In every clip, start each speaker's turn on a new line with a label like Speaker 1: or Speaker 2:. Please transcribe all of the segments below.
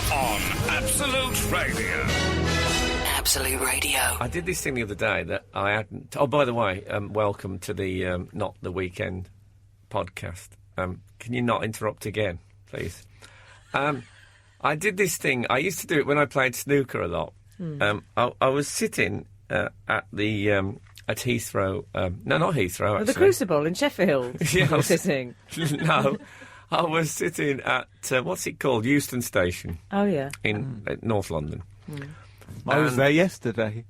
Speaker 1: on Absolute Radio.
Speaker 2: Absolute Radio.
Speaker 3: I did this thing the other day that I hadn't... Oh, by the way, welcome to the Not the Weekend podcast. Can you not interrupt again, please? I did this thing. I used to do it when I played snooker a lot. I was sitting at Heathrow. No, not Heathrow, actually.
Speaker 4: The Crucible in Sheffield.
Speaker 3: Yeah,
Speaker 4: I was sitting.
Speaker 3: No, I was sitting at, what's it called? Euston Station.
Speaker 4: Oh, yeah.
Speaker 3: In North London.
Speaker 5: I was there yesterday.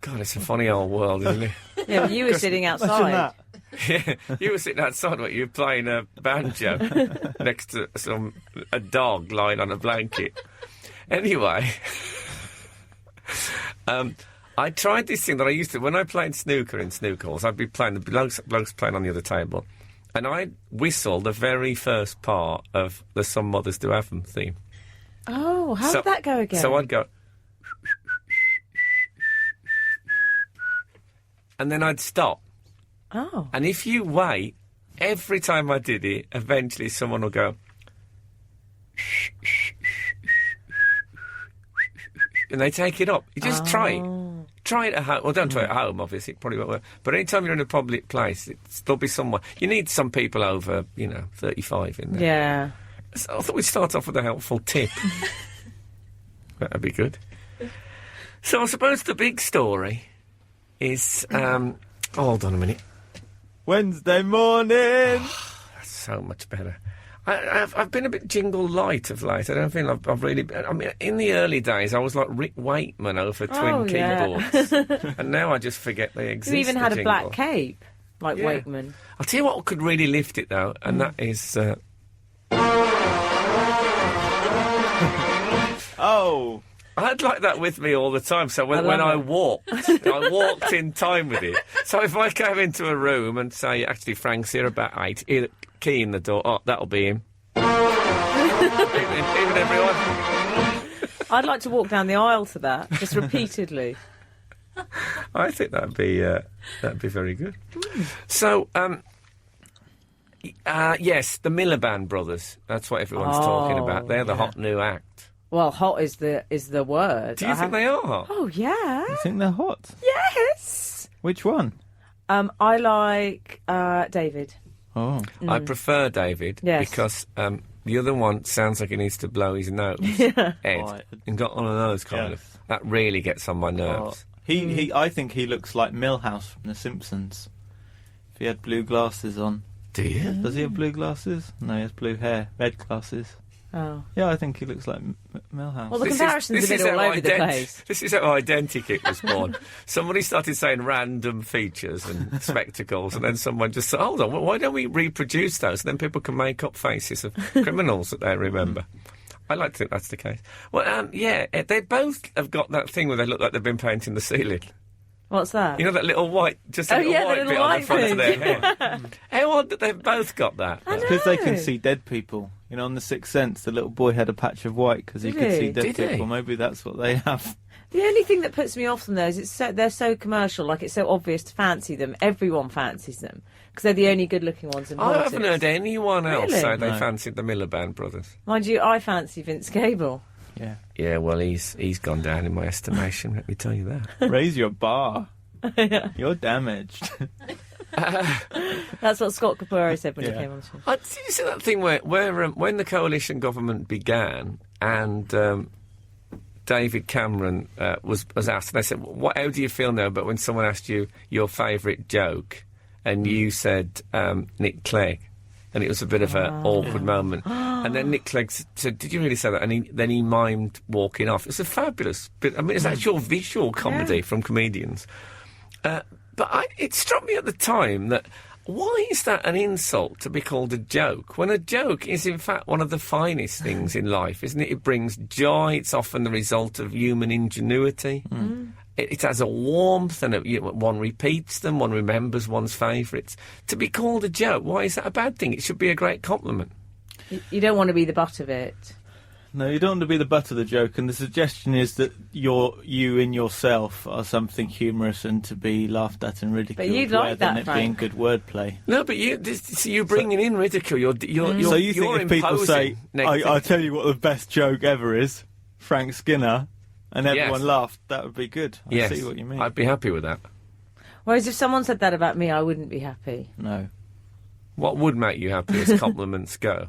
Speaker 3: God, it's a funny old world, isn't it?
Speaker 4: Yeah, but you were sitting outside.
Speaker 3: Yeah, you were sitting outside, you were playing a banjo next to a dog lying on a blanket. Anyway, I tried this thing that I used to, when I played snooker in snooker halls, I'd be playing, the blokes playing on the other table, and I'd whistle the very first part of the Some Mothers Do Have Them theme.
Speaker 4: Oh, how did that go again?
Speaker 3: So I'd go... and then I'd stop.
Speaker 4: Oh.
Speaker 3: And if you wait, every time I did it, eventually someone will go... and they take it up. You just try it. Try it at home. Well, don't try it at home, obviously. It probably won't work. But anytime you're in a public place, there'll be someone... You need some people over, 35 in there.
Speaker 4: Yeah.
Speaker 3: So I thought we'd start off with a helpful tip. That'd be good. So I suppose the big story is... hold on a minute.
Speaker 5: Wednesday morning.
Speaker 3: That's so much better. I've been a bit jingle light of late. I don't think I've really... I mean, in the early days, I was like Rick Wakeman over twin keyboards. And now I just forget they exist.
Speaker 4: You even had a
Speaker 3: jingle.
Speaker 4: black cape, like Wakeman.
Speaker 3: I'll tell you what could really lift it, though, and that is...
Speaker 5: Oh.
Speaker 3: I'd like that with me all the time, so when I walked, I walked in time with it. So if I came into a room and say, actually, Frank's here about 8, key in the door, that'll be him. even everyone.
Speaker 4: I'd like to walk down the aisle to that, just repeatedly.
Speaker 3: I think that'd be very good. So, yes, the Millaband brothers, that's what everyone's talking about. They're the hot new act.
Speaker 4: Well, hot is the word.
Speaker 3: Do you think they are hot?
Speaker 4: Oh, yeah.
Speaker 5: You think they're hot?
Speaker 4: Yes.
Speaker 5: Which one?
Speaker 4: I like David.
Speaker 5: Oh.
Speaker 3: I prefer David because the other one sounds like he needs to blow his nose, Ed, and got one of those kind of. That really gets on my nerves.
Speaker 5: I think he looks like Milhouse from The Simpsons. If he had blue glasses on.
Speaker 3: Do you?
Speaker 5: Does he have blue glasses? No, he has blue hair, red glasses.
Speaker 4: Oh.
Speaker 5: Yeah, I think he looks like Milhouse.
Speaker 4: Well, the comparison's a bit all over the place.
Speaker 3: This is how Identikit was born. Somebody started saying random features and spectacles, and then someone just said, hold on, why don't we reproduce those? And then people can make up faces of criminals that they remember. I like to think that's the case. Well, they both have got that thing where they look like they've been painting the ceiling.
Speaker 4: What's that?
Speaker 3: You know that little white, just a little white bit on the front of their hair. How odd that they've both got that.
Speaker 5: It's because they can see dead people. You know, on The Sixth Sense, the little boy had a patch of white because he could see dead people. Maybe that's what they have.
Speaker 4: The only thing that puts me off them, though, is they're so commercial. Like, it's so obvious to fancy them. Everyone fancies them because they're the only good-looking ones in politics.
Speaker 3: I haven't heard anyone else say they
Speaker 5: No.
Speaker 3: fancied the Millaband brothers.
Speaker 4: Mind you, I fancy Vince Cable.
Speaker 5: Yeah.
Speaker 3: Yeah, well, he's gone down in my estimation, let me tell you that.
Speaker 5: Raise your bar. You're damaged.
Speaker 4: That's what Scott Capurro said when he came on the show.
Speaker 3: Did you see that thing where when the coalition government began and David Cameron was asked, and they said, how do you feel now about when someone asked you your favourite joke and you said Nick Clegg? And it was a bit of an awkward moment. And then Nick Clegg said, did you really say that? And then he mimed walking off. It's a fabulous bit. I mean, it's actual visual comedy from comedians. But it struck me at the time that why is that an insult to be called a joke when a joke is in fact one of the finest things in life, isn't it? It brings joy. It's often the result of human ingenuity. It has a warmth and one repeats them, one remembers one's favourites. To be called a joke, why is that a bad thing? It should be a great compliment.
Speaker 4: You don't want to be the butt of it.
Speaker 5: No, you don't want to be the butt of the joke, and the suggestion is that you in yourself are something humorous and to be laughed at and ridiculed.
Speaker 4: But you'd like that,
Speaker 5: than it
Speaker 4: Frank.
Speaker 5: being good wordplay.
Speaker 3: No, but you're bringing in ridicule. You're
Speaker 5: So you think if people say, I tell you what the best joke ever is, Frank Skinner, and everyone laughed, that would be good. I see what you mean.
Speaker 3: I'd be happy with that.
Speaker 4: Whereas if someone said that about me, I wouldn't be happy.
Speaker 5: No.
Speaker 3: What would make you happy as compliments go?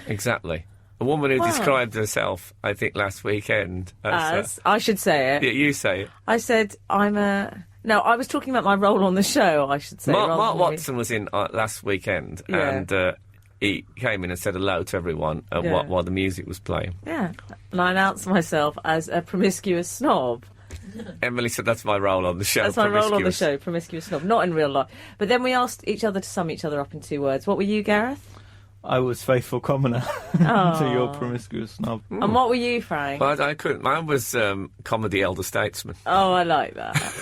Speaker 3: Exactly. A woman who described herself, I think, last weekend
Speaker 4: As I should say it.
Speaker 3: Yeah, you say it.
Speaker 4: I said, No, I was talking about my role on the show, I should say.
Speaker 3: Mark Watson was in last weekend, and he came in and said hello to everyone while the music was playing.
Speaker 4: Yeah. And I announced myself as a promiscuous snob.
Speaker 3: Emily said that's my role on the show.
Speaker 4: That's my role on the show, promiscuous snob. Not in real life. But then we asked each other to sum each other up in 2 words. What were you, Gareth?
Speaker 5: I was faithful commoner to your promiscuous snob.
Speaker 4: And what were you, Frank?
Speaker 3: Well, I couldn't. Mine was comedy elder statesman.
Speaker 4: Oh, I like that.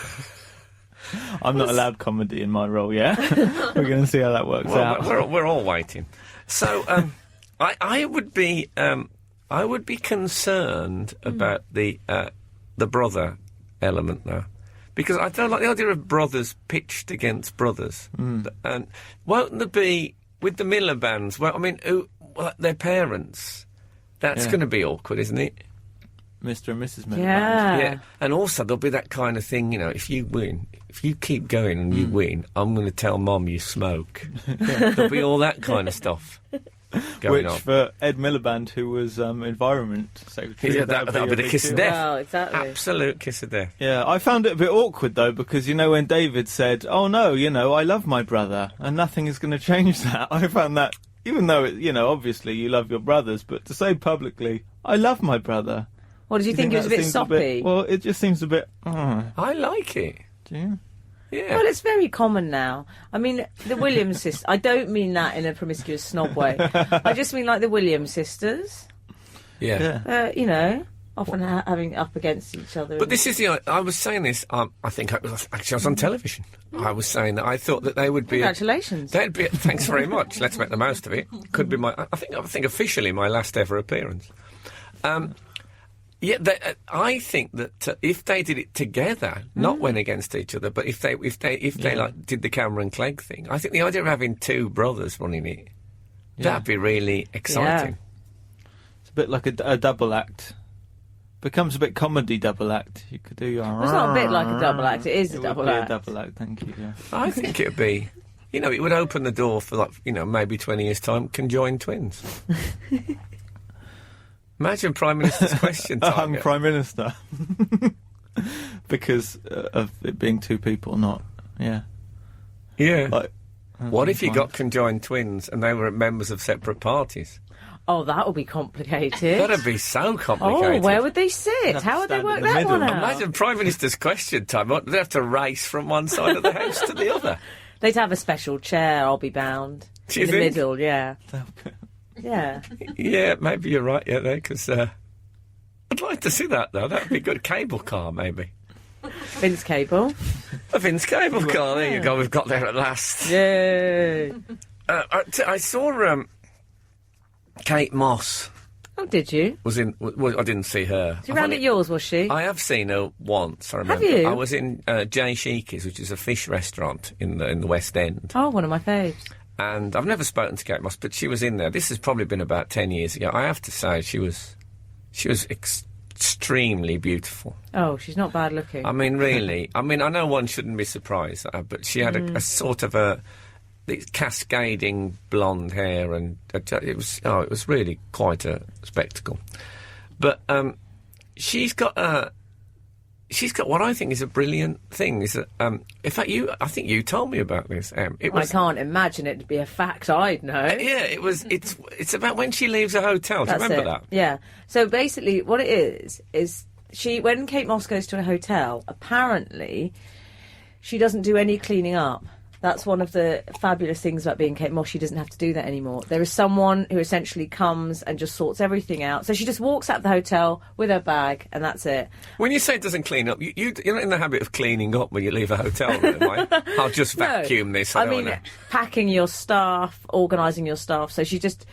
Speaker 5: I'm not allowed comedy in my role yet. We're going to see how that works out.
Speaker 3: We're all waiting. So I would be concerned about the brother element now, because I don't like the idea of brothers pitched against brothers. And won't there be with the Millabands? Well, I mean, their parents. That's going to be awkward, isn't it?
Speaker 5: Mr. and Mrs. Millabands.
Speaker 4: Yeah.
Speaker 3: And also there'll be that kind of thing, if you win, if you keep going and you win, I'm going to tell Mum you smoke. There'll be all that kind of stuff going on.
Speaker 5: Which for Ed Miliband, who was Environment Secretary,
Speaker 3: that'll be the kiss of death.
Speaker 4: Well, exactly.
Speaker 3: Absolute kiss of death.
Speaker 5: Yeah, I found it a bit awkward though, because when David said, "Oh no, I love my brother, and nothing is going to change that," I found that, even though obviously you love your brothers, but to say publicly, "I love my brother."
Speaker 4: What did you think? It was a bit soppy?
Speaker 5: Well, it just seems a bit.
Speaker 3: I like it.
Speaker 5: Do you?
Speaker 3: Yeah.
Speaker 4: Well, it's very common now. I mean, the Williams sisters. I don't mean that in a promiscuous snob way. I just mean like the Williams sisters.
Speaker 3: Yeah.
Speaker 4: Often having up against each other.
Speaker 3: But this is I was saying this. I think I was on television. I was saying that I thought that they would be.
Speaker 4: Congratulations.
Speaker 3: They'd be. Thanks very much. Let's make the most of it. Could be I think officially my last ever appearance. I think that if they did it together, not went against each other, but if they like did the Cameron Clegg thing, I think the idea of having 2 brothers running it, that'd be really exciting.
Speaker 5: Yeah. It's a bit like a double act. Becomes a bit comedy double act. You could do your.
Speaker 4: It's not a bit like a double act. It is a double act.
Speaker 5: A double act. Thank you. Yeah.
Speaker 3: I think it'd be. It would open the door for maybe 20 years' time, conjoined twins. Imagine Prime Minister's question
Speaker 5: A
Speaker 3: target.
Speaker 5: hung Prime Minister. Because of it being 2 people, not. Yeah.
Speaker 3: Yeah.
Speaker 5: Like,
Speaker 3: what if you got conjoined twins and they were members of separate parties?
Speaker 4: Oh, that would be complicated.
Speaker 3: That'd be so complicated.
Speaker 4: Oh, where would they sit? How would they work that one out?
Speaker 3: Imagine Prime Minister's question time. They'd have to race from one side of the house to the other.
Speaker 4: They'd have a special chair, I'll be bound.
Speaker 3: Do you
Speaker 4: in
Speaker 3: think?
Speaker 4: the middle, yeah. Yeah.
Speaker 3: Yeah, maybe you're right, because I'd like to see that, though. That'd be good. Cable car, maybe.
Speaker 4: Vince Cable.
Speaker 3: A Vince Cable car, there you go. We've got there at last.
Speaker 4: Yay.
Speaker 3: I saw Kate Moss.
Speaker 4: Oh, did you?
Speaker 3: I didn't see her.
Speaker 4: She round at yours, was she?
Speaker 3: I have seen her once, I remember.
Speaker 4: Have you?
Speaker 3: I was in Jay Sheeky's, which is a fish restaurant in the West End.
Speaker 4: Oh, one of my faves.
Speaker 3: And I've never spoken to Kate Moss, but she was in there. This has probably been about 10 years ago. I have to say, she was extremely beautiful.
Speaker 4: Oh, she's not bad looking.
Speaker 3: I mean, really. I know one shouldn't be surprised, but she had a sort of cascading blonde hair, and it was really quite a spectacle. But she's got what I think is a brilliant thing. Is that in fact I think you told me about this.
Speaker 4: I can't imagine it to be a fact I'd know.
Speaker 3: Yeah, it's about when she leaves a hotel. Do you remember that?
Speaker 4: Yeah. So basically, what it is when Kate Moss goes to a hotel, apparently she doesn't do any cleaning up. That's one of the fabulous things about being Kate Moss. She doesn't have to do that anymore. There is someone who essentially comes and just sorts everything out. So she just walks out of the hotel with her bag, and that's it.
Speaker 3: When you say it doesn't clean up, you're not in the habit of cleaning up when you leave a hotel room, right? I'll just vacuum this.
Speaker 4: I mean, packing your stuff, organising your stuff. So she just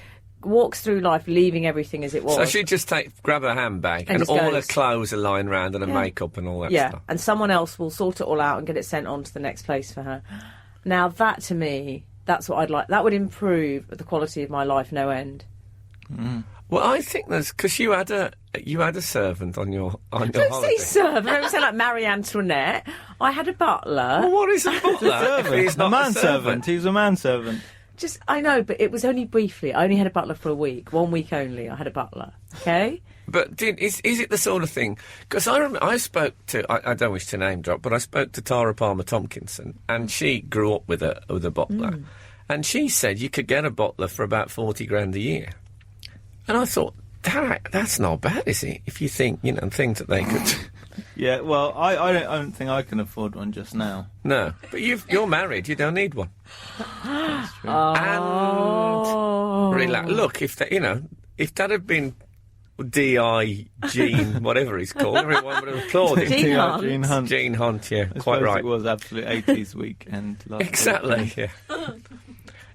Speaker 4: walks through life leaving everything as it was.
Speaker 3: So she'd just grab her handbag
Speaker 4: And
Speaker 3: and
Speaker 4: just
Speaker 3: all her
Speaker 4: goes.
Speaker 3: clothes are lying around and her makeup and all that
Speaker 4: yeah,
Speaker 3: stuff.
Speaker 4: and someone else will sort it all out and get it sent on to the next place for her. Now that, to me, that's what I'd like. That would improve the quality of my life no end.
Speaker 3: Well, I think there's because you had a servant on your
Speaker 4: Don't
Speaker 3: holiday.
Speaker 4: say servant. Don't say like Marie Antoinette. I had a butler.
Speaker 3: Well, what is a butler? If he's not
Speaker 5: a manservant. He's a manservant.
Speaker 4: Just, I know, but it was only briefly. I only had a butler for a week. 1 week only. I had a butler. Okay.
Speaker 3: But is it the sort of thing? Because I spoke to I don't wish to name drop, but I spoke to Tara Palmer Tompkinson, and she grew up with a butler, and she said you could get a butler for about 40 grand a year, and I thought that's not bad, is it? If you think things that they could.
Speaker 5: Yeah, well, I don't think I can afford one just now.
Speaker 3: No, but you're married, you don't need one.
Speaker 5: That's true.
Speaker 4: Oh.
Speaker 3: And relax. Look, if that had been D.I. Gene, whatever he's called, everyone would have applauded.
Speaker 4: Gene
Speaker 5: Yeah,
Speaker 4: Hunt.
Speaker 5: Gene Hunt.
Speaker 3: Gene Hunt, yeah,
Speaker 5: I
Speaker 3: quite
Speaker 5: suppose
Speaker 3: right.
Speaker 5: It was absolute 80s weekend.
Speaker 3: Exactly, yeah.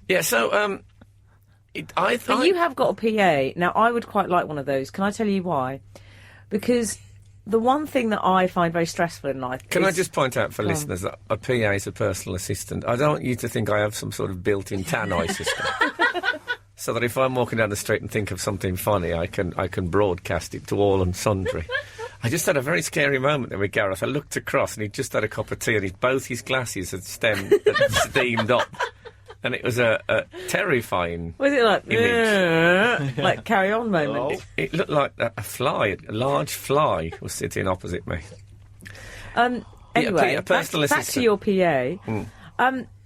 Speaker 3: Yeah, so,
Speaker 4: But you have got a PA. Now, I would quite like one of those. Can I tell you why? Because the one thing that I find very stressful in life
Speaker 3: Can
Speaker 4: is...
Speaker 3: I just point out for listeners that a PA is a personal assistant? I don't want you to think I have some sort of built-in tannoy system. So that if I'm walking down the street and think of something funny, I can broadcast it to all and sundry. I just had a very scary moment there with Gareth. I looked across and he'd just had a cup of tea and both his glasses had steamed up. And it was a terrifying
Speaker 4: Was it like...
Speaker 3: image.
Speaker 4: like Carry On moment?
Speaker 3: It looked like a fly, a large fly was sitting opposite me.
Speaker 4: Anyway,
Speaker 3: a personal
Speaker 4: back to
Speaker 3: assistant.
Speaker 4: your PA.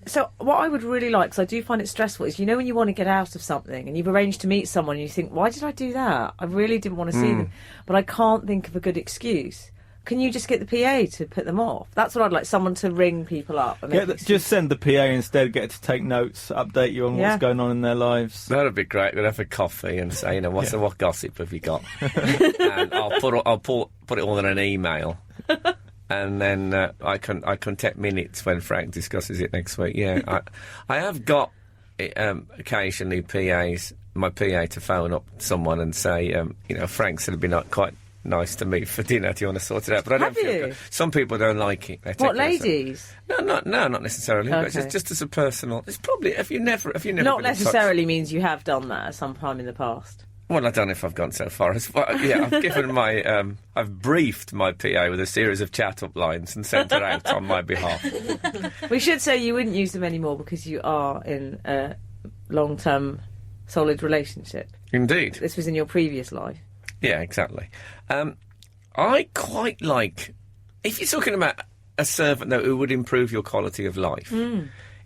Speaker 4: So what I would really like, because I do find it stressful, is when you want to get out of something and you've arranged to meet someone and you think, why did I do that? I really didn't want to see them. But I can't think of a good excuse. Can you just get the PA to put them off? That's what I'd like, someone to ring people up. And make
Speaker 5: Just send the PA instead, get it to take notes, update you on what's going on in their lives.
Speaker 3: That'd be great. We'd have a coffee and say, what gossip have you got? And I'll put it all in an email. And then I can take minutes when Frank discusses it next week. Yeah, I have got occasionally my PA to phone up someone and say, Frank said it'd be quite nice to meet for dinner. Do you want to sort it out? But I don't
Speaker 4: Have
Speaker 3: feel
Speaker 4: you?
Speaker 3: good. Some people don't like it. They take
Speaker 4: What,
Speaker 3: it as
Speaker 4: ladies?
Speaker 3: No, not necessarily. But
Speaker 4: Okay.
Speaker 3: just as a personal. It's probably if you never.
Speaker 4: Not
Speaker 3: been in touch-
Speaker 4: necessarily means you have done that at some time in the past.
Speaker 3: Well, I don't know if I've gone so far as I've given I've briefed my PA with a series of chat-up lines and sent her out on my behalf.
Speaker 4: We should say you wouldn't use them anymore because you are in a long-term, solid relationship.
Speaker 3: Indeed.
Speaker 4: This was in your previous life.
Speaker 3: Yeah, exactly. I quite like... If you're talking about a servant, though, who would improve your quality of life,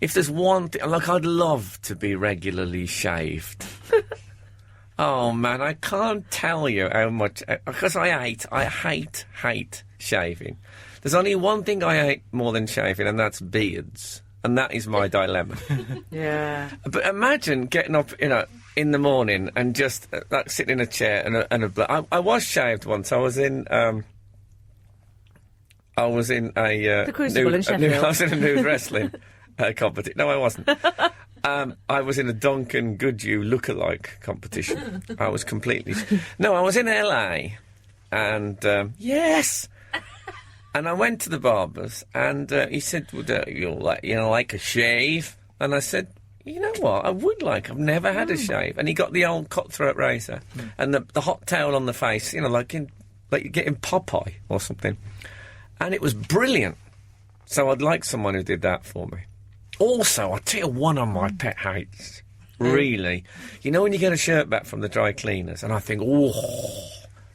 Speaker 3: if there's one thing... I'd love to be regularly shaved. Oh, man, I can't tell you how much... Because I hate shaving. There's only one thing I hate more than shaving, and that's beards. And that is my dilemma.
Speaker 4: Yeah.
Speaker 3: But imagine getting up, in the morning and just sitting in a chair I was shaved once. I was in a
Speaker 4: The Crucible in Sheffield.
Speaker 3: I was in a nude wrestling competition. No, I wasn't. I was in a Duncan Goodhue lookalike competition. I was completely... No, I was in LA, and yes. And I went to the barber's, and he said, "Would you like a shave?" And I said, "You know what? I would like. I've never had a shave." And he got the old cutthroat razor and the hot towel on the face, like you get in Popeye or something. And it was brilliant. So I'd like someone who did that for me. Also, I'll tell you one of my pet hates. Really, when you get a shirt back from the dry cleaners, and I think, oh.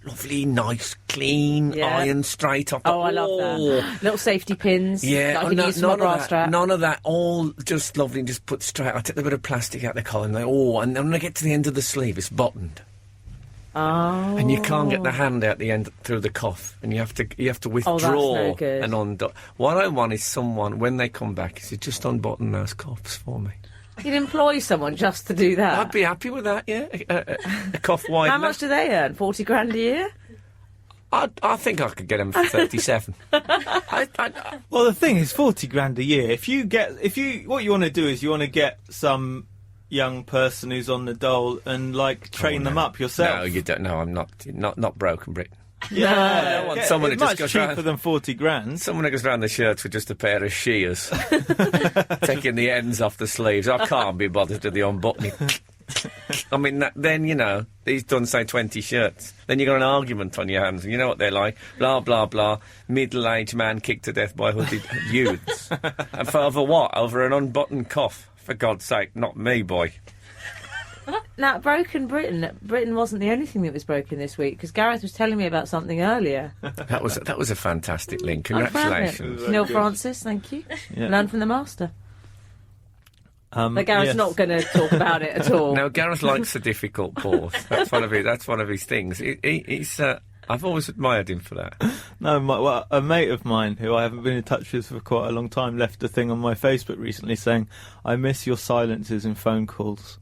Speaker 3: Lovely, nice, clean, iron straight up.
Speaker 4: Oh, I love that. Little safety pins.
Speaker 3: Yeah,
Speaker 4: that I can use for my bra strap.
Speaker 3: None of that. All just lovely and just put straight. I take the bit of plastic out the collar and and then when I get to the end of the sleeve, it's buttoned.
Speaker 4: Oh.
Speaker 3: And you can't get the hand out the end through the cuff, and you have to withdraw
Speaker 4: no good.
Speaker 3: and undo. What I want is someone when they come back, is just unbutton those cuffs for me.
Speaker 4: You'd employ someone just to do that.
Speaker 3: I'd be happy with that. Yeah, a cuff widener.
Speaker 4: How much do they earn? 40 grand a year?
Speaker 3: I think I could get them for 37.
Speaker 5: Well, the thing is, 40 grand a year. What you want to do is you want to get some young person who's on the dole and train them up yourself.
Speaker 3: No, you don't. No, I'm not broken, Britain.
Speaker 5: Yeah,
Speaker 3: I want someone who
Speaker 5: it's
Speaker 3: just
Speaker 5: much
Speaker 3: goes
Speaker 5: cheaper
Speaker 3: round.
Speaker 5: than 40 grand.
Speaker 3: Someone who goes round the shirts with just a pair of shears, taking the ends off the sleeves. I can't be bothered to the unbuttoning. I mean, then, he's done, say, 20 shirts. Then you've got an argument on your hands, and you know what they're like. Blah, blah, blah. Middle-aged man kicked to death by hooded youths. And for over what? Over an unbuttoned cough. For God's sake, not me, boy.
Speaker 4: Now, broken Britain wasn't the only thing that was broken this week, because Gareth was telling me about something earlier.
Speaker 3: That was a fantastic link. Congratulations.
Speaker 4: Neil Francis, thank you.
Speaker 5: Yeah.
Speaker 4: Learn from the master. But Gareth's not going to talk about it at all.
Speaker 3: No, Gareth likes a difficult pause. That's one of his things. He's. I've always admired him for that.
Speaker 5: No, a mate of mine who I haven't been in touch with for quite a long time left a thing on my Facebook recently saying, "I miss your silences in phone calls,"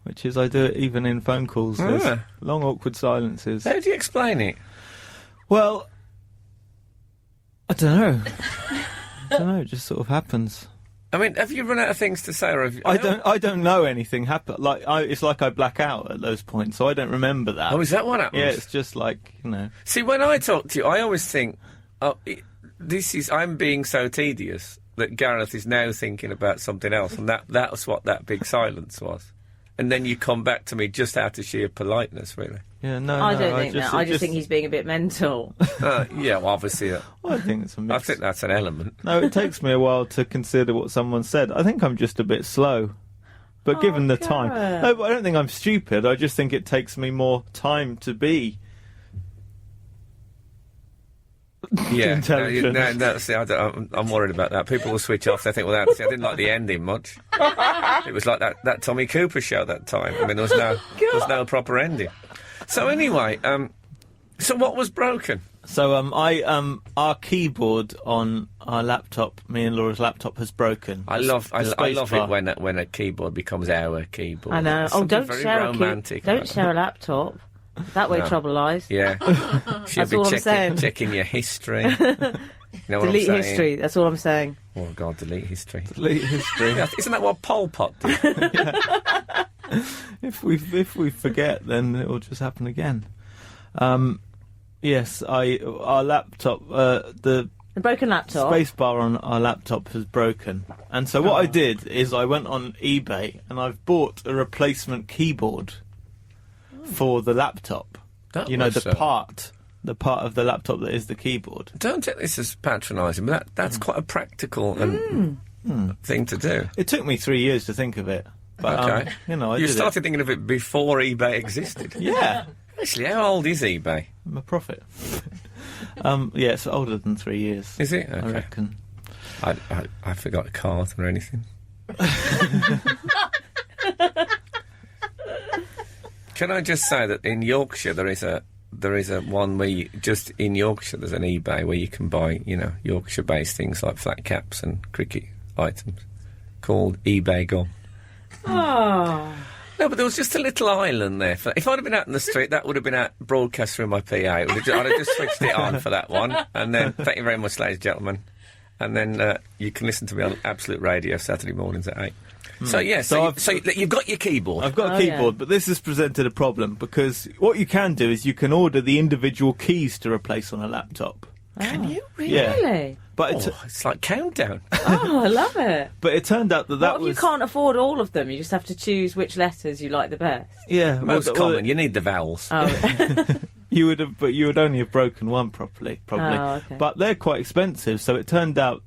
Speaker 5: which is I do it even in phone calls. There's long awkward silences.
Speaker 3: How do you explain it?
Speaker 5: Well, I don't know. It just sort of happens.
Speaker 3: I mean, have you run out of things to say, or have you...
Speaker 5: I don't know anything happen. It's like I black out at those points, so I don't remember that.
Speaker 3: Oh, is that what happens?
Speaker 5: Yeah, it's just
Speaker 3: See, when I talk to you, I always think, I'm being so tedious that Gareth is now thinking about something else, and that's what that big silence was. And then you come back to me just out of sheer politeness, really.
Speaker 5: Yeah, no,
Speaker 4: I don't think that. I just think he's being a bit mental.
Speaker 3: Yeah, well, obviously.
Speaker 5: I think it's a mix.
Speaker 3: I think that's an element.
Speaker 5: No, it takes me a while to consider what someone said. I think I'm just a bit slow. But given the time...
Speaker 4: Gareth.
Speaker 5: No, but I don't think I'm stupid. I just think it takes me more time to be...
Speaker 3: Yeah,
Speaker 5: intelligent.
Speaker 3: no, see, I'm worried about that. People will switch off. They think, well, I didn't like the ending much. It was like that Tommy Cooper show that time. I mean, there was no proper ending. So anyway, so what was broken?
Speaker 5: So our keyboard on our laptop, me and Laura's laptop, has broken.
Speaker 3: I love
Speaker 5: space bar.
Speaker 3: it when a keyboard becomes our keyboard.
Speaker 4: I know.
Speaker 3: There's something
Speaker 4: Don't
Speaker 3: very
Speaker 4: share
Speaker 3: romantic.
Speaker 4: don't share a laptop. That way trouble lies.
Speaker 3: Yeah, she'll
Speaker 4: That's
Speaker 3: be
Speaker 4: all I'm saying.
Speaker 3: checking your history. You know what
Speaker 4: Delete
Speaker 3: I'm saying?
Speaker 4: history. That's all I'm saying.
Speaker 3: Oh God, delete history.
Speaker 5: Delete history.
Speaker 3: Yeah, isn't that what Pol Pot did?
Speaker 5: If we forget, then it will just happen again. Yes, our laptop, the
Speaker 4: broken laptop.
Speaker 5: space bar on our laptop has broken, and so what I did is I went on eBay and I've bought a replacement keyboard for the laptop.
Speaker 3: That
Speaker 5: You know,
Speaker 3: was,
Speaker 5: the part of the laptop that is the keyboard.
Speaker 3: Don't take this as patronising, but that's quite a practical thing to do.
Speaker 5: It took me 3 years to think of it. But,
Speaker 3: Okay.
Speaker 5: I
Speaker 3: You
Speaker 5: did
Speaker 3: started thinking of it before eBay existed.
Speaker 5: it. Yeah,
Speaker 3: Actually, how old is eBay?
Speaker 5: I'm a prophet. Yeah, it's older than 3 years.
Speaker 3: Is it?
Speaker 5: I
Speaker 3: Okay.
Speaker 5: reckon.
Speaker 3: I forgot a card or anything. Can I just say that in Yorkshire there is a one where in Yorkshire there's an eBay where you can buy, Yorkshire-based things like flat caps and cricket items called eBay Gone.
Speaker 4: Oh.
Speaker 3: No, but there was just a little island there. If I'd have been out in the street, that would have been out broadcast through my PA. I'd have just switched it on for that one. And then, thank you very much, ladies and gentlemen. And then you can listen to me on Absolute Radio Saturday mornings at 8. So, yeah, so you've got your keyboard.
Speaker 5: I've got a keyboard, but this has presented a problem because what you can do is you can order the individual keys to replace on a laptop.
Speaker 3: Can you?
Speaker 4: Really?
Speaker 5: Yeah. But
Speaker 3: It's like Countdown.
Speaker 4: Oh, I love it.
Speaker 5: but it turned out that
Speaker 4: What if
Speaker 5: was
Speaker 4: you can't afford all of them? You just have to choose which letters you like the best.
Speaker 5: yeah
Speaker 3: Most
Speaker 5: well,
Speaker 3: common. You need the vowels.
Speaker 4: Oh,
Speaker 5: you would only have broken one probably.
Speaker 4: Oh, okay.
Speaker 5: But they're quite expensive, so it turned out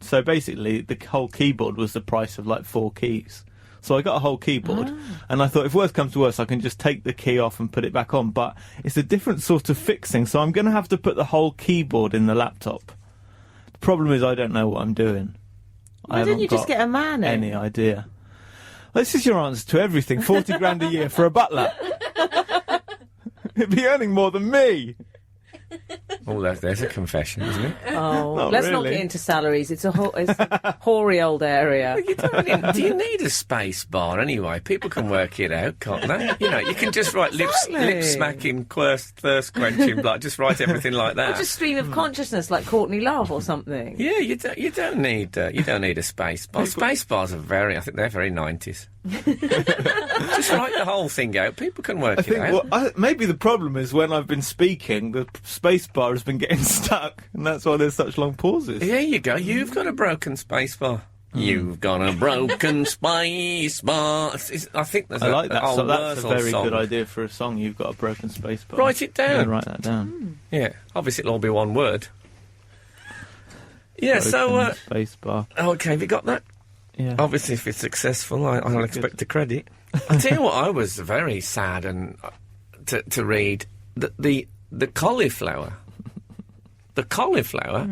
Speaker 5: so basically the whole keyboard was the price of 4 keys. So I got a whole keyboard, and I thought if worse comes to worse, I can just take the key off and put it back on. But it's a different sort of fixing, so I'm going to have to put the whole keyboard in the laptop. The problem is I don't know what I'm doing.
Speaker 4: Why didn't you just get a man in?
Speaker 5: Any idea? This is your answer to everything. 40 grand a year for a butler. He'd be earning more than me.
Speaker 3: Oh, there's a confession, isn't it?
Speaker 4: Oh,
Speaker 5: Not
Speaker 4: let's not
Speaker 5: really.
Speaker 4: get into salaries. It's a hoary old area.
Speaker 3: Do you need a space bar anyway? People can work it out, can't they? You can just write lip smacking, thirst quenching, just write everything like that.
Speaker 4: Or just stream of consciousness like Courtney Love or something.
Speaker 3: Yeah, you don't need a space bar. Space bars are I think they're very 90s. Just write the whole thing out. People can work
Speaker 5: I think
Speaker 3: it out.
Speaker 5: maybe the problem is when I've been speaking, the space bar has been getting stuck, and that's why there's such long pauses.
Speaker 3: There you go. You've got a broken space bar. You've got a broken space bar. I think there's
Speaker 5: I like that. So that's a very
Speaker 3: song.
Speaker 5: good idea for a song. You've got a broken space bar.
Speaker 3: Write it down.
Speaker 5: Yeah, write that down.
Speaker 3: Yeah, obviously it'll all be one word. Yeah,
Speaker 5: Broken space bar.
Speaker 3: Okay, have you got that?
Speaker 5: Yeah.
Speaker 3: Obviously, if it's successful, I'll expect a credit. I'll tell you what, I was very sad and to read that the cauliflower. The cauliflower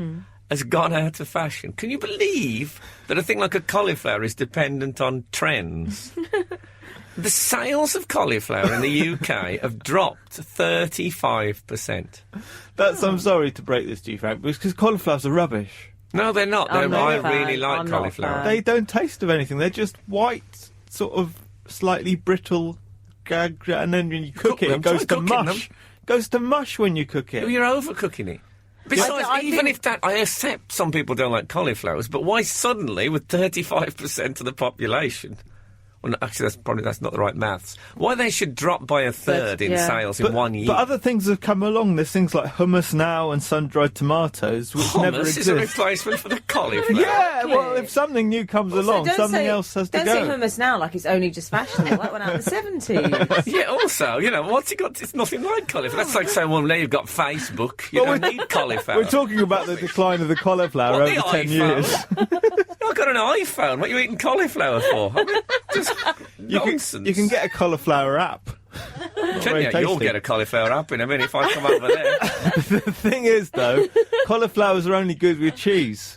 Speaker 3: has gone out of fashion. Can you believe that a thing like a cauliflower is dependent on trends? The sales of cauliflower in the UK have dropped 35%.
Speaker 5: I'm sorry to break this to you, Frank, because cauliflowers are rubbish.
Speaker 3: No, they're not.
Speaker 4: I'm not
Speaker 3: I
Speaker 4: a fan.
Speaker 3: really like
Speaker 4: I'm not a
Speaker 3: cauliflower.
Speaker 4: fan.
Speaker 5: They don't taste of anything. They're just white, sort of slightly brittle, and then when you cook it,
Speaker 3: them.
Speaker 5: it goes
Speaker 3: Try
Speaker 5: to
Speaker 3: cooking
Speaker 5: mush. Goes to mush when you cook it.
Speaker 3: You're overcooking it. Besides,
Speaker 4: I
Speaker 3: even
Speaker 4: think-
Speaker 3: if that, I accept some people don't like cauliflowers, but why suddenly, with 35% of the population, well, actually, that's not the right maths. Why they should drop by a third in
Speaker 4: yeah.
Speaker 3: sales in 1 year?
Speaker 5: But other things have come along. There's things like hummus now and sun-dried tomatoes, which never
Speaker 3: Hummus is
Speaker 5: exist.
Speaker 3: a replacement for the cauliflower.
Speaker 5: Yeah,
Speaker 4: Exactly.
Speaker 5: well, if something new comes along,
Speaker 4: don't
Speaker 5: something
Speaker 4: say-
Speaker 5: else has to
Speaker 4: Don't
Speaker 5: go.
Speaker 4: say hummus now like it's only just fashionable. That went out in the 70s.
Speaker 3: Yeah, also, what's it got? It's nothing like cauliflower. That's like saying, well, now you've got Facebook. You
Speaker 5: Well,
Speaker 3: don't need cauliflower.
Speaker 5: We're talking about the decline of the cauliflower
Speaker 3: What,
Speaker 5: over
Speaker 3: the
Speaker 5: 10
Speaker 3: iPhone?
Speaker 5: years.
Speaker 3: I've got an iPhone. What are you eating cauliflower for? I mean, just nonsense.
Speaker 5: You can get a cauliflower app.
Speaker 3: Can
Speaker 5: very
Speaker 3: you? You'll
Speaker 5: tasty.
Speaker 3: get a cauliflower up in a minute if I come over there.
Speaker 5: The thing is, though, cauliflowers are only good with cheese.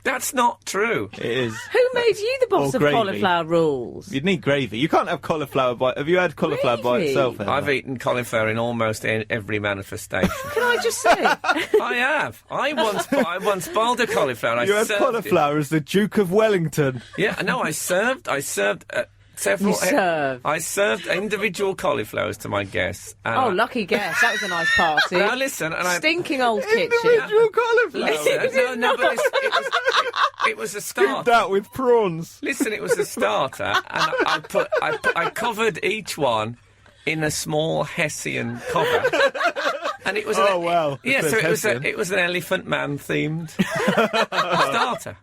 Speaker 3: That's not true.
Speaker 5: It is.
Speaker 4: Who made you the boss
Speaker 5: Or
Speaker 4: of
Speaker 5: gravy.
Speaker 4: cauliflower rules?
Speaker 5: You'd need gravy. You can't have cauliflower by... Have you had cauliflower by
Speaker 4: Gravy?
Speaker 5: itself, Emma?
Speaker 3: I've eaten cauliflower in almost every manifestation.
Speaker 4: Can I just say?
Speaker 3: I have. I once boiled a cauliflower.
Speaker 5: You had
Speaker 3: served
Speaker 5: cauliflower as the Duke of Wellington.
Speaker 3: It. Yeah, no, I served several.
Speaker 4: You served.
Speaker 3: I served individual cauliflowers to my guests. And
Speaker 4: Oh, lucky guess. That was a nice party.
Speaker 3: Now listen, and I.
Speaker 4: Stinking old kitchen.
Speaker 5: Individual cauliflower.
Speaker 3: Listen, no, but it was a start.
Speaker 5: That with prawns.
Speaker 3: Listen, it was a starter, and I covered each one in a small Hessian cover. And it was
Speaker 5: Oh, wow.
Speaker 3: Yeah,
Speaker 5: It
Speaker 3: so
Speaker 5: says Hessian.
Speaker 3: it was an Elephant Man themed starter.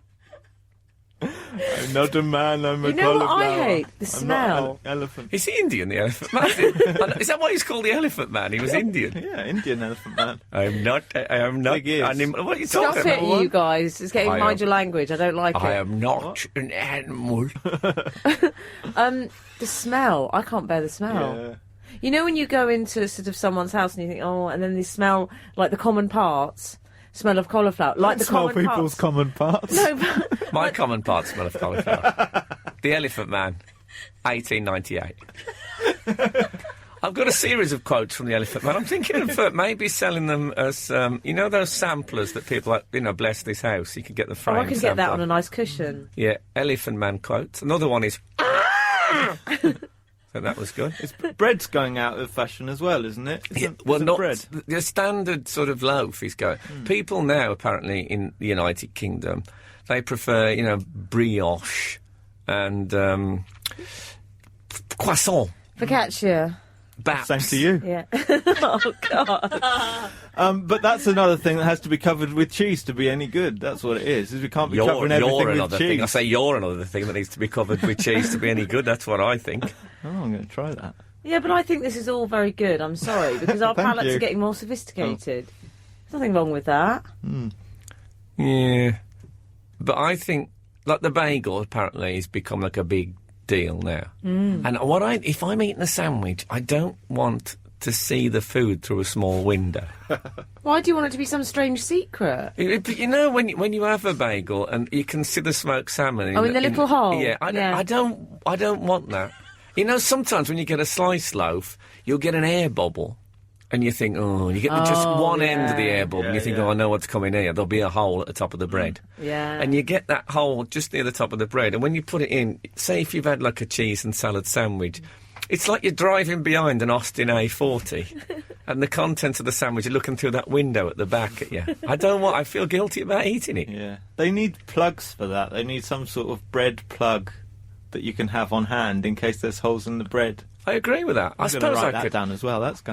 Speaker 5: I'm not a man, I'm a
Speaker 4: You know what
Speaker 5: cauliflower.
Speaker 4: I hate? The
Speaker 5: I'm not
Speaker 4: smell.
Speaker 5: an elephant.
Speaker 3: Is he Indian, the Elephant Man? Is that why he's called the Elephant Man? He was Indian.
Speaker 5: Yeah, Indian elephant man.
Speaker 3: I am not
Speaker 5: Big ears.
Speaker 3: animal. What are you
Speaker 4: Stop
Speaker 3: talking
Speaker 4: it,
Speaker 3: about?
Speaker 4: you guys. It's getting
Speaker 3: I
Speaker 4: mind
Speaker 3: am-
Speaker 4: your language. I don't like
Speaker 3: I
Speaker 4: it.
Speaker 3: am not an animal.
Speaker 4: The smell. I can't bear the smell.
Speaker 5: Yeah.
Speaker 4: You know when you go into sort of someone's house and you think, oh, and then they smell like the common parts, smell of cauliflower, like the
Speaker 5: Smell
Speaker 4: common
Speaker 5: people's
Speaker 4: parts.
Speaker 5: common parts.
Speaker 4: No, but
Speaker 3: My common part smell of cauliflower. The Elephant Man, 1898. I've got a series of quotes from the Elephant Man. I'm thinking of maybe selling them as, those samplers that people, bless this house. You can get the frame.
Speaker 4: I can get that
Speaker 3: sampler.
Speaker 4: on a nice cushion.
Speaker 3: Yeah, Elephant Man quotes. Another one is. So that was good.
Speaker 5: Bread's going out of fashion as well, isn't it? Isn't
Speaker 3: not
Speaker 5: bread.
Speaker 3: the standard sort of loaf is going. People now, apparently, in the United Kingdom, they prefer, brioche and croissant,
Speaker 4: Focaccia.
Speaker 3: baps.
Speaker 5: Same to you.
Speaker 4: Yeah. Oh, God.
Speaker 5: But that's another thing that has to be covered with cheese to be any good. That's what it is we can't be covering everything
Speaker 3: You're
Speaker 5: with
Speaker 3: another
Speaker 5: cheese.
Speaker 3: thing. I say you're another thing that needs to be covered with cheese to be any good. That's what I think.
Speaker 5: Oh, I'm going to try that.
Speaker 4: Yeah, but I think this is all very good. I'm sorry, because our
Speaker 5: Thank
Speaker 4: palates
Speaker 5: you.
Speaker 4: are getting more sophisticated. There's nothing wrong with that.
Speaker 3: Yeah, but I think like the bagel apparently has become like a big deal now. And if I'm eating a sandwich, I don't want to see the food through a small window.
Speaker 4: Why do you want it to be some strange secret?
Speaker 3: But when you have a bagel and you can see the smoked salmon.
Speaker 4: Oh, in the little hole?
Speaker 3: Yeah,
Speaker 4: Yeah.
Speaker 3: I don't want that. Sometimes when you get a sliced loaf, you'll get an air bubble. And you think, you get just one end of the air bubble, and you think, I know what's coming here. There'll be a hole at the top of the bread.
Speaker 4: Yeah.
Speaker 3: And you get that hole just near the top of the bread, and when you put it in, say if you've had like a cheese and salad sandwich, it's like you're driving behind an Austin A40, and the contents of the sandwich are looking through that window at the back at you. I feel guilty about eating it.
Speaker 5: Yeah. They need plugs for that. They need some sort of bread plug that you can have on hand in case there's holes in the bread.
Speaker 3: I agree with that. I
Speaker 5: I'm
Speaker 3: suppose
Speaker 5: going to write
Speaker 3: I
Speaker 5: that
Speaker 3: could.
Speaker 5: down as well. That's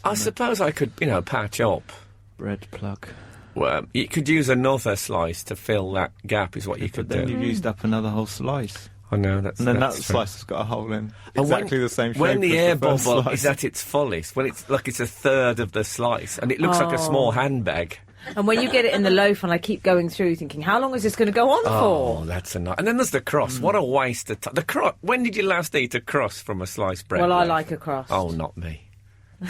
Speaker 3: I suppose I could, patch up.
Speaker 5: bread plug.
Speaker 3: Well, you could use another slice to fill that gap. Is what you could
Speaker 5: But then
Speaker 3: do.
Speaker 5: you've used up another whole slice.
Speaker 3: I know that's.
Speaker 5: And then that
Speaker 3: that's true.
Speaker 5: slice has got a hole in.
Speaker 3: And
Speaker 5: Exactly the same shape.
Speaker 3: When the
Speaker 5: as
Speaker 3: air
Speaker 5: the first
Speaker 3: bubble
Speaker 5: slice.
Speaker 3: is at its fullest, when it's like it's a third of the slice, and it looks like a small handbag.
Speaker 4: And when you get it in the loaf, and I keep going through thinking, how long is this going to go on
Speaker 3: Oh,
Speaker 4: for?
Speaker 3: that's a nice. And then there's the crust. What a waste of time. The crust. When did you last eat a crust from a sliced bread?
Speaker 4: Well, I
Speaker 3: loaf?
Speaker 4: like a crust.
Speaker 3: Oh, not me.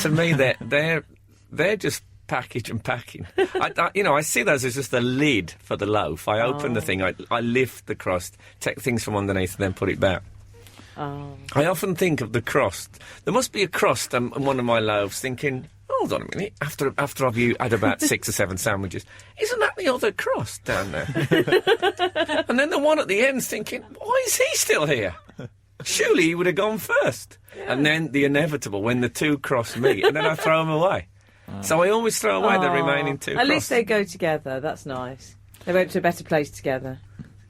Speaker 3: To me, they're just package and packing. I see those as just the lid for the loaf. I open the thing, I lift the crust, take things from underneath, and then put it back.
Speaker 4: Oh.
Speaker 3: I often think of the crust. There must be a crust on one of my loaves, thinking, hold on a minute, after I've had about 6 or 7 sandwiches, isn't that the other crust down there? And then the one at the end's thinking, why is he still here? Surely he would have gone first. Yeah. And then the inevitable, when the two cross meet, and then I throw them away. So I always throw away the remaining 2
Speaker 4: At least they go together. That's nice. They went to a better place together.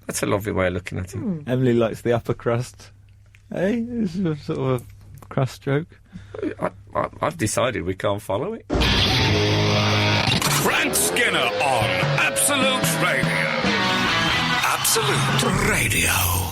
Speaker 3: That's a lovely way of looking at it.
Speaker 5: Emily likes the upper crust. Hey, it's a sort of a crust joke.
Speaker 3: I've decided we can't follow it.
Speaker 1: Frank Skinner on Absolute Radio. Absolute Radio.